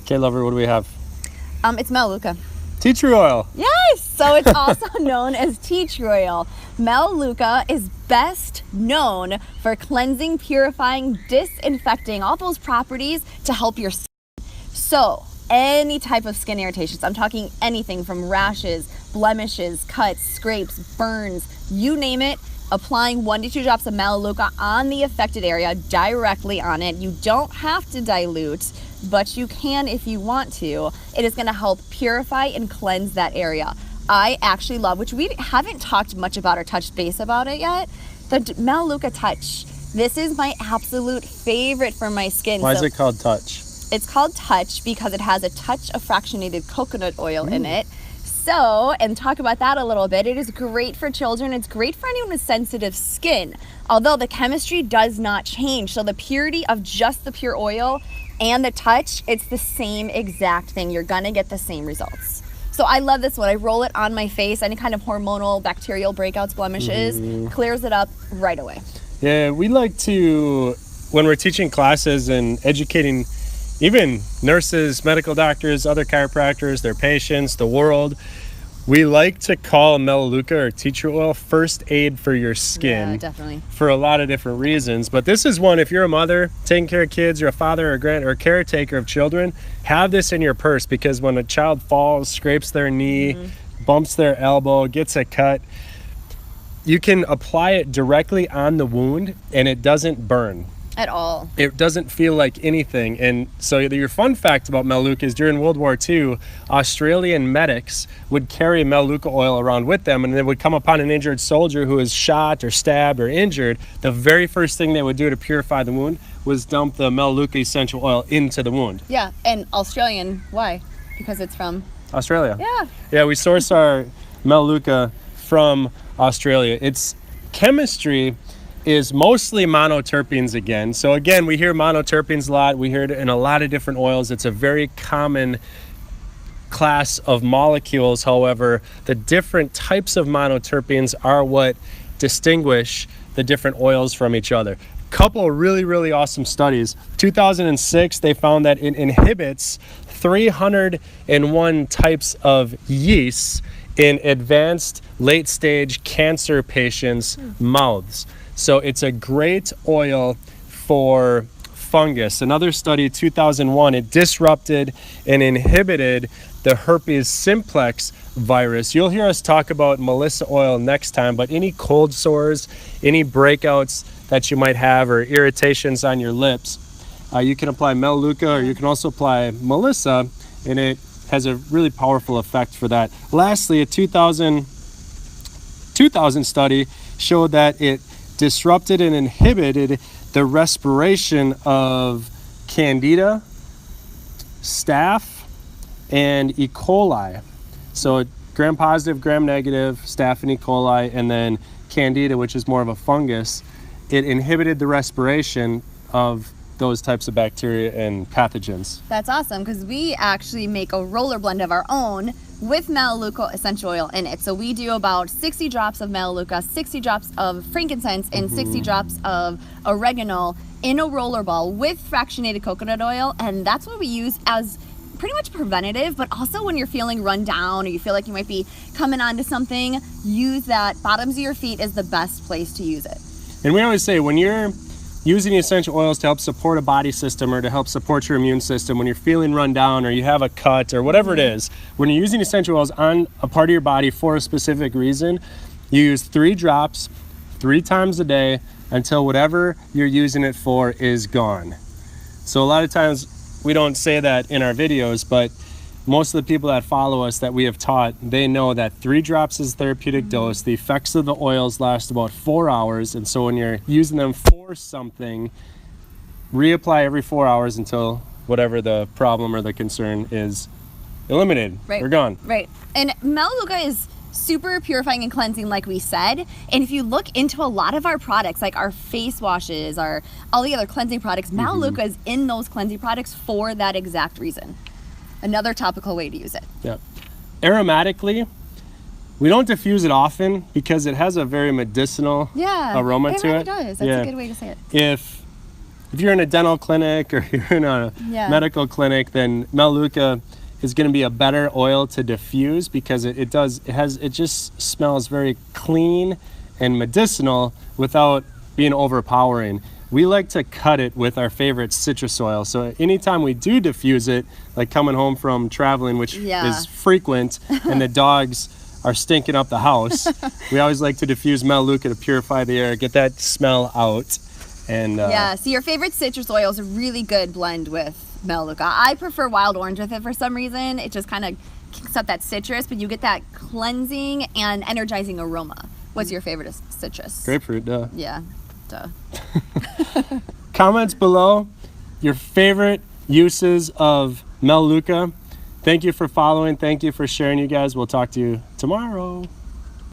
Okay, lover, what do we have? It's Melaleuca. Tea tree oil. Yes, so it's also known as tea tree oil. Melaleuca is best known for cleansing, purifying, disinfecting, all those properties to help your skin. So any type of skin irritations, I'm talking anything from rashes, blemishes, cuts, scrapes, burns, you name it, applying 1 to 2 drops of Melaleuca on the affected area, directly on it. You don't have to dilute, but you can if you want to. It is gonna help purify and cleanse that area. I actually love, which we haven't talked much about or touched base about it yet, the Melaleuca Touch. This is my absolute favorite for my skin. Why is it called Touch? It's called Touch because it has a touch of fractionated coconut oil in it. So, and talk about that a little bit, it is great for children. It's great for anyone with sensitive skin, although the chemistry does not change. So the purity of just the pure oil and the touch, it's the same exact thing. You're gonna get the same results. So I love this one. I roll it on my face, any kind of hormonal, bacterial breakouts, blemishes, clears it up right away. Yeah, we like to, when we're teaching classes and educating even nurses, medical doctors, other chiropractors, their patients, the world, we like to call Melaleuca or tea tree oil first aid for your skin. Yeah, definitely. For a lot of different reasons. But this is one, if you're a mother taking care of kids, you're a father or a caretaker of children, have this in your purse, because when a child falls, scrapes their knee, bumps their elbow, gets a cut, you can apply it directly on the wound and it doesn't burn. At all. It doesn't feel like anything. And so your fun fact about Melaleuca is during World War II, Australian medics would carry Melaleuca oil around with them, and they would come upon an injured soldier who was shot or stabbed or injured. The very first thing they would do to purify the wound was dump the Melaleuca essential oil into the wound. Yeah, and Australian, why? Because it's from Australia. Yeah. Yeah, we source our Melaleuca from Australia. Its chemistry is mostly monoterpenes again. So again, we hear monoterpenes a lot. We hear it in a lot of different oils. It's a very common class of molecules. However, the different types of monoterpenes are what distinguish the different oils from each other. Couple of really awesome studies. 2006, they found that it inhibits 301 types of yeasts in advanced late-stage cancer patients' mouths. So it's a great oil for fungus. Another study, 2001, it disrupted and inhibited the herpes simplex virus. You'll hear us talk about Melissa oil next time, but any cold sores, any breakouts that you might have, or irritations on your lips, you can apply Melaleuca, or you can also apply Melissa, and it has a really powerful effect for that. Lastly, a 2000 study showed that it disrupted and inhibited the respiration of Candida, staph, and E. coli. So gram-positive, gram-negative, staph and E. coli, and then Candida, which is more of a fungus, it inhibited the respiration of those types of bacteria and pathogens. That's awesome, because we actually make a roller blend of our own with Melaleuca essential oil in it. So we do about 60 drops of Melaleuca, 60 drops of frankincense, and 60 drops of oregano in a roller ball with fractionated coconut oil. And that's what we use as pretty much preventative, but also when you're feeling run down or you feel like you might be coming onto something, use that. Bottoms of your feet is the best place to use it. And we always say, when you're using essential oils to help support a body system or to help support your immune system, when you're feeling run down or you have a cut or whatever it is, when you're using essential oils on a part of your body for a specific reason, you use 3 drops 3 times a day until whatever you're using it for is gone. So a lot of times we don't say that in our videos, but most of the people that follow us that we have taught, they know that 3 drops is therapeutic dose. The effects of the oils last about 4 hours. And so when you're using them for something, reapply every 4 hours until whatever the problem or the concern is eliminated. Right. They're gone. Right. And Melaleuca is super purifying and cleansing, like we said. And if you look into a lot of our products, like our face washes, all the other cleansing products, Melaleuca is in those cleansing products for that exact reason. Another topical way to use it. Yeah. Aromatically, we don't diffuse it often because it has a very medicinal aroma to it. It really does. That's a good way to say it. If if you're in a dental clinic or you're in a medical clinic, then Melaleuca is going to be a better oil to diffuse because it just smells very clean and medicinal without being overpowering. We like to cut it with our favorite citrus oil. So anytime we do diffuse it, like coming home from traveling, which is frequent, and the dogs are stinking up the house, we always like to diffuse Melaleuca to purify the air, get that smell out. And so your favorite citrus oil is a really good blend with Melaleuca. I prefer wild orange with it for some reason. It just kind of kicks up that citrus, but you get that cleansing and energizing aroma. What's your favorite citrus? Grapefruit, duh. Yeah, duh. Comments below your favorite uses of Melaleuca. Thank you for following. Thank you for sharing, you guys. We'll talk to you tomorrow.